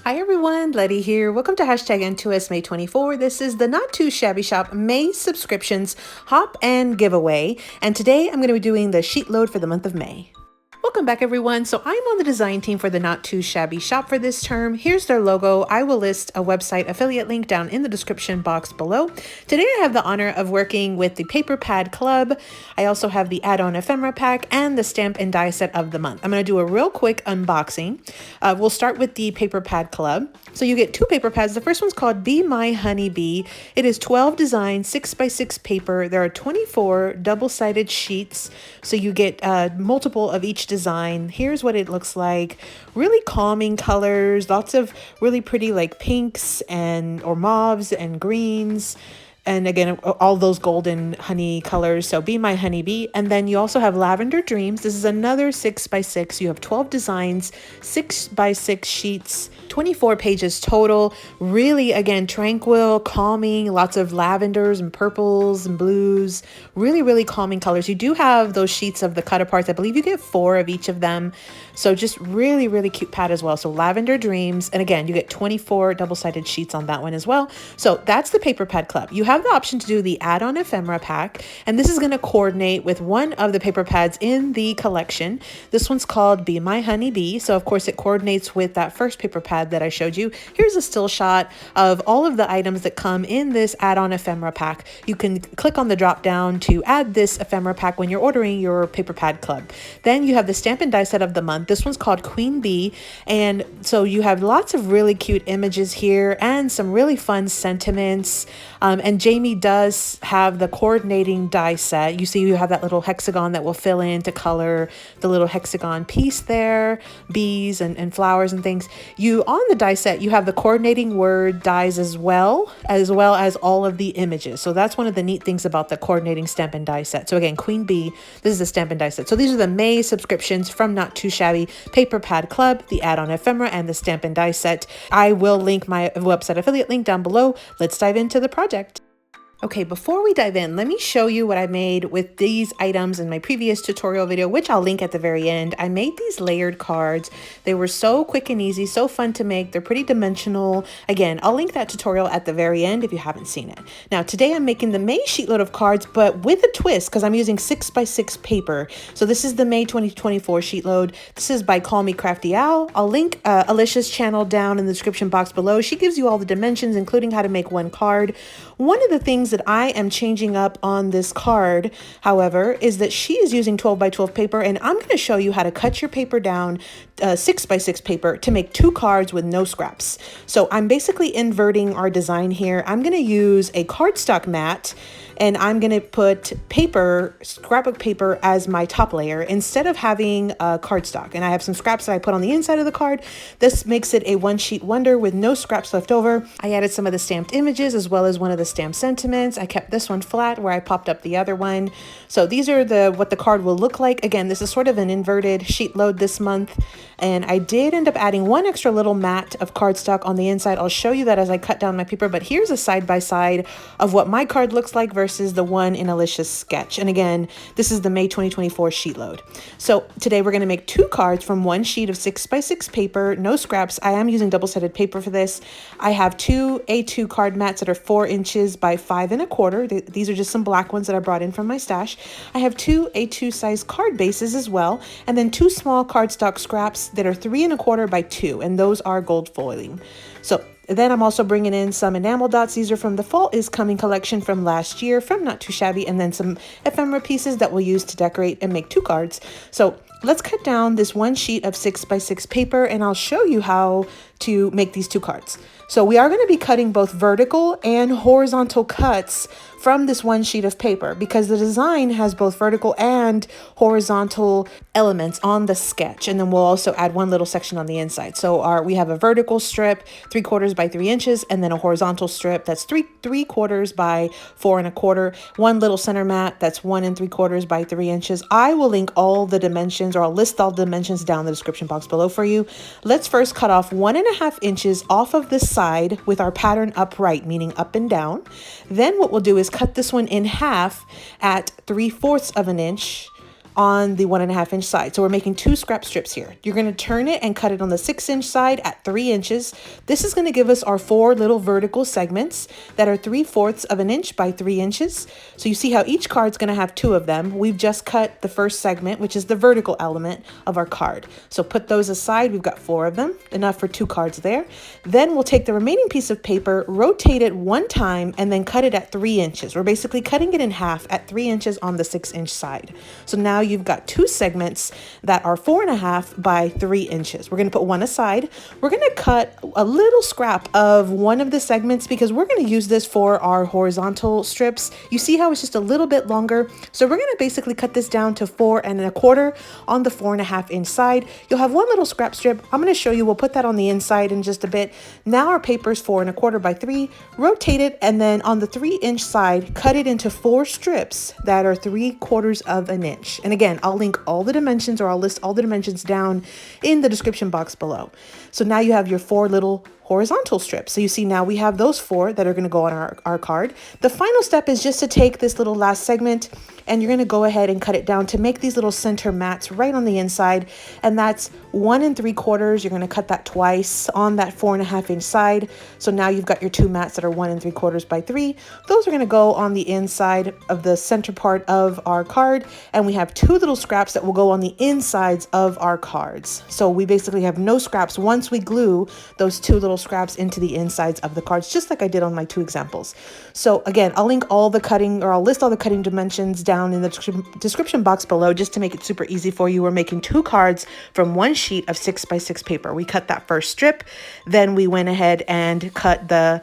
Hi everyone, Letty here. Welcome to hashtag N2S May 24. This is the Not Too Shabby Shop May subscriptions hop and giveaway. And today I'm going to be doing the sheet load for the month of May. Welcome back everyone. So I'm on the design team for the Not Too Shabby Shop for this term. Here's their logo. I will list a website affiliate link down in the description box below. Today I have the honor of working with the Paper Pad Club. I also have the add-on ephemera pack and the stamp and die set of the month. I'm going to do a real quick unboxing. We'll start with the Paper Pad Club. So you get two paper pads. The first one's called Be My Honey Bee. It is 12 designs, 6x6 paper. There are 24 double-sided sheets. So you get multiple of each design. Here's what it looks like. Really calming colors, lots of really pretty like pinks or mauves and greens. And again, all those golden honey colors. So Be My Honeybee. And then you also have Lavender Dreams. This is another 6x6. You have 12 designs, 6x6 sheets, 24 pages total. Really, again, tranquil, calming, lots of lavenders and purples and blues. Really, really calming colors. You do have those sheets of the cut aparts. I believe you get 4 of each of them. So just really, really cute pad as well. So Lavender Dreams. And again, you get 24 double-sided sheets on that one as well. So that's the Paper Pad Club. You have the option to do the add-on ephemera pack, and this is going to coordinate with one of the paper pads in the collection. This one's called Be My Honey Bee. So of course it coordinates with that first paper pad that I showed you. Here's a still shot of all of the items that come in this add-on ephemera pack. You can click on the drop down to add this ephemera pack when you're ordering your Paper Pad Club. Then you have the stamp and die set of the month. This one's called Queen Bee, and so you have lots of really cute images here and some really fun sentiments. And Jamie does have the coordinating die set. You see you have that little hexagon that will fill in to color the little hexagon piece there, bees and flowers and things. On the die set, you have the coordinating word dies as well as all of the images. So that's one of the neat things about the coordinating stamp and die set. So again, Queen Bee, this is the stamp and die set. So these are the May subscriptions from Not Too Shabby, Paper Pad Club, the add-on ephemera, and the stamp and die set. I will link my website affiliate link down below. Let's dive into the project. Okay, before we dive in, let me show you what I made with these items in my previous tutorial video, which I'll link at the very end. I made these layered cards. They were so quick and easy, so fun to make. They're pretty dimensional. Again, I'll link that tutorial at the very end if you haven't seen it. Now, today I'm making the May sheet load of cards, but with a twist because I'm using 6x6 paper. So this is the May 2024 sheet load. This is by Call Me Crafty Owl. I'll link Alicia's channel down in the description box below. She gives you all the dimensions, including how to make one card. One of the things that I am changing up on this card, however, is that she is using 12x12 paper, and I'm going to show you how to cut your paper down 6x6 paper to make 2 cards with no scraps. So I'm basically inverting our design here. I'm going to use a cardstock mat, and I'm going to put scrapbook paper as my top layer instead of having cardstock. And I have some scraps that I put on the inside of the card. This makes it a one sheet wonder with no scraps left over. I added some of the stamped images as well as one of the stamped sentiments. I kept this one flat where I popped up the other one. So these are what the card will look like. Again, this is sort of an inverted sheet load this month. And I did end up adding one extra little mat of cardstock on the inside. I'll show you that as I cut down my paper, but here's a side-by-side of what my card looks like versus the one in Alicia's sketch. And again, this is the May 2024 sheet load. So today we're going to make 2 cards from one sheet of 6x6 paper, no scraps. I am using double-sided paper for this. I have 2 A2 card mats that are 4 inches by 5 1/4. These are just some black ones that I brought in from my stash. I have 2 A2 size card bases as well, and then 2 small cardstock scraps that are 3 1/4 by 2, and those are gold foiling. So then I'm also bringing in some enamel dots. These are from the Fall Is Coming collection from last year from Not Too Shabby, and then some ephemera pieces that we'll use to decorate and make 2 cards. So let's cut down this one sheet of 6x6 paper, and I'll show you how to make these 2 cards. So we are going to be cutting both vertical and horizontal cuts from this one sheet of paper because the design has both vertical and horizontal elements on the sketch. And then we'll also add one little section on the inside. So we have a vertical strip, 3/4 by 3 inches, and then a horizontal strip that's 3/4 by 4 1/4. One little center mat that's 1 3/4 by 3 inches. I will link all the dimensions, or I'll list all the dimensions down in the description box below for you. Let's first cut off 1.5 inches off of this side with our pattern upright, meaning up and down. Then what we'll do is cut this one in half at 3/4 of an inch on the 1.5-inch side. So we're making 2 scrap strips here. You're going to turn it and cut it on the 6-inch side at 3 inches. This is going to give us our 4 little vertical segments that are 3/4 of an inch by 3 inches. So you see how each card's going to have 2 of them. We've just cut the first segment, which is the vertical element of our card. So put those aside. We've got 4 of them, enough for 2 cards there. Then we'll take the remaining piece of paper, rotate it 1 time, and then cut it at 3 inches. We're basically cutting it in half at 3 inches on the 6-inch side. So now you've got 2 segments that are 4.5 by 3 inches. We're going to put one aside. We're going to cut a little scrap of one of the segments because we're going to use this for our horizontal strips. You see how it's just a little bit longer. So we're going to basically cut this down to 4.25 on the 4.5-inch side. You'll have one little scrap strip. I'm going to show you. We'll put that on the inside in just a bit. Now our paper is 4.25 by 3. Rotate it, and then on the 3-inch side, cut it into 4 strips that are 3/4 of an inch. And again, I'll link all the dimensions, or I'll list all the dimensions down in the description box below. So now you have your 4 little horizontal strips. So you see now we have those 4 that are going to go on our card. The final step is just to take this little last segment, and you're going to go ahead and cut it down to make these little center mats right on the inside. And that's 1 3/4. You're going to cut that twice on that 4.5-inch side. So now you've got your 2 mats that are 1 3/4 by 3. Those are going to go on the inside of the center part of our card. And we have 2 little scraps that will go on the insides of our cards. So we basically have no scraps once we glue those 2 little scraps into the insides of the cards, just like I did on my 2 examples. So again, I'll link all the cutting, or I'll list all the cutting dimensions down in the description box below, just to make it super easy for you. We're making 2 cards from 1 sheet of 6 by 6 paper. We cut that first strip, then we went ahead and cut the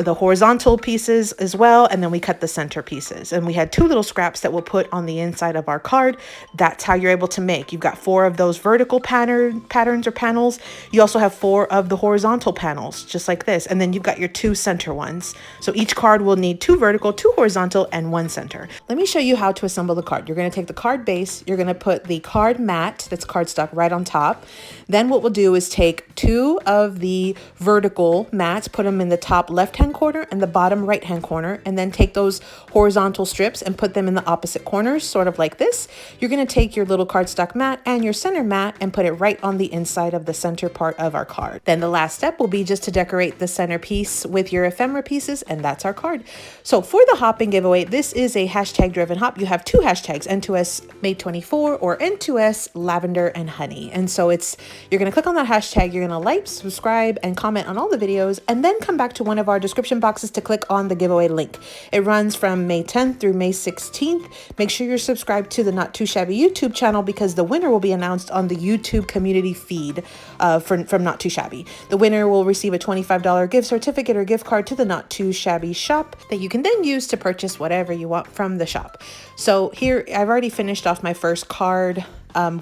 horizontal pieces as well, and then we cut the center pieces, and we had 2 little scraps that we'll put on the inside of our card. That's how you're able to make. You've got 4 of those vertical patterns or panels. You also have 4 of the horizontal panels, just like this, and then you've got your 2 center ones. So each card will need 2 vertical, 2 horizontal, and 1 center. Let me show you how to assemble the card. You're going to take the card base, you're going to put the card mat that's cardstock right on top. Then what we'll do is take 2 of the vertical mats, put them in the top left-hand corner and the bottom right-hand corner, and then take those horizontal strips and put them in the opposite corners, sort of like this. You're going to take your little cardstock mat and your center mat and put it right on the inside of the center part of our card. Then the last step will be just to decorate the center piece with your ephemera pieces, and that's our card. So for the hopping giveaway, this is a hashtag-driven hop. You have 2 hashtags, N2S May 24 or N2S Lavender and Honey. And so you're going to click on that hashtag, you're going to like, subscribe, and comment on all the videos, and then come back to one of our description boxes to click on the giveaway link. It runs from May 10th through May 16th. Make sure you're subscribed to the Not Too Shabby YouTube channel, because the winner will be announced on the YouTube community feed from Not Too Shabby. The winner will receive a $25 gift certificate or gift card to the Not Too Shabby shop that you can then use to purchase whatever you want from the shop. So here, I've already finished off my first card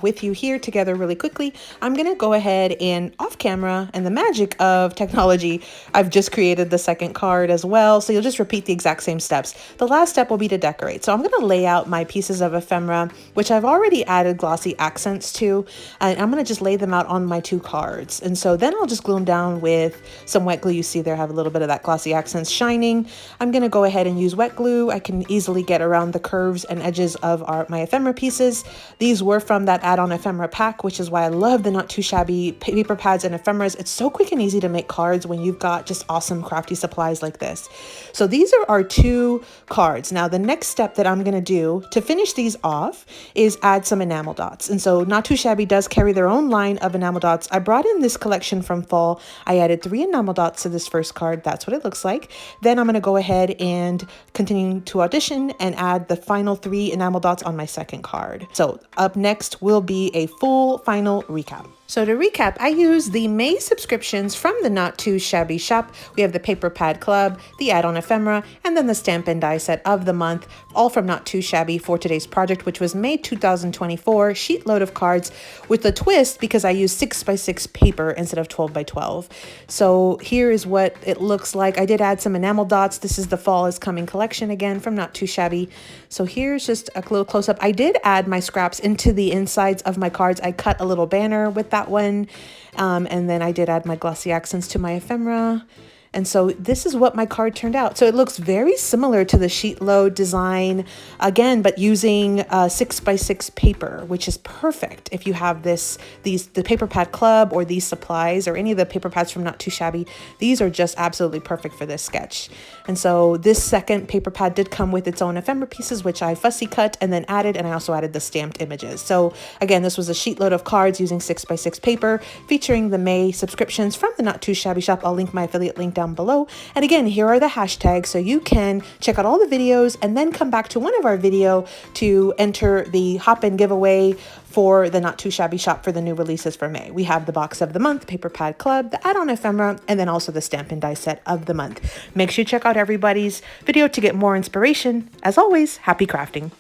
with you here together really quickly. I'm going to go ahead and off camera, and the magic of technology, I've just created the second card as well. So you'll just repeat the exact same steps. The last step will be to decorate. So I'm going to lay out my pieces of ephemera, which I've already added glossy accents to, and I'm going to just lay them out on my 2 cards. And so then I'll just glue them down with some wet glue. You see there, I have a little bit of that glossy accents shining. I'm going to go ahead and use wet glue. I can easily get around the curves and edges of my ephemera pieces. These were from that add-on ephemera pack, which is why I love the Not Too Shabby paper pads and ephemeras. It's so quick and easy to make cards when you've got just awesome crafty supplies like this. So these are our 2 cards. Now the next step that I'm going to do to finish these off is add some enamel dots. And so Not Too Shabby does carry their own line of enamel dots. I brought in this collection from fall. I added 3 enamel dots to this first card. That's what it looks like. Then I'm going to go ahead and continue to audition and add the final 3 enamel dots on my second card. So up next will be a full final recap. So to recap, I use the May subscriptions from the Not Too Shabby shop. We have the Paper Pad Club, the add-on ephemera, and then the stamp and die set of the month, all from Not Too Shabby for today's project, which was May 2024 sheet load of cards with a twist because I used 6 by 6 paper instead of 12 by 12. So here is what it looks like. I did add some enamel dots. This is the Fall is Coming collection again from Not Too Shabby. So here's just a little close-up. I did add my scraps into the insides of my cards. I cut a little banner with that one. And then I did add my glossy accents to my ephemera. And so this is what my card turned out. So it looks very similar to the SheetLoad design again, but using 6x6 paper, which is perfect if you have the paper pad club or these supplies or any of the paper pads from Not Too Shabby. These are just absolutely perfect for this sketch. And so this second paper pad did come with its own ephemera pieces, which I fussy cut and then added, and I also added the stamped images. So again, this was a sheet load of cards using 6x6 paper featuring the May subscriptions from the Not Too Shabby shop. I'll link my affiliate link down below. And again, here are the hashtags, so you can check out all the videos and then come back to one of our video to enter the hop-in giveaway for the Not Too Shabby shop for the new releases for May. We have the box of the month, paper pad club, the add-on ephemera, and then also the stamp and die set of the month. Make sure you check out everybody's video to get more inspiration. As always, happy crafting.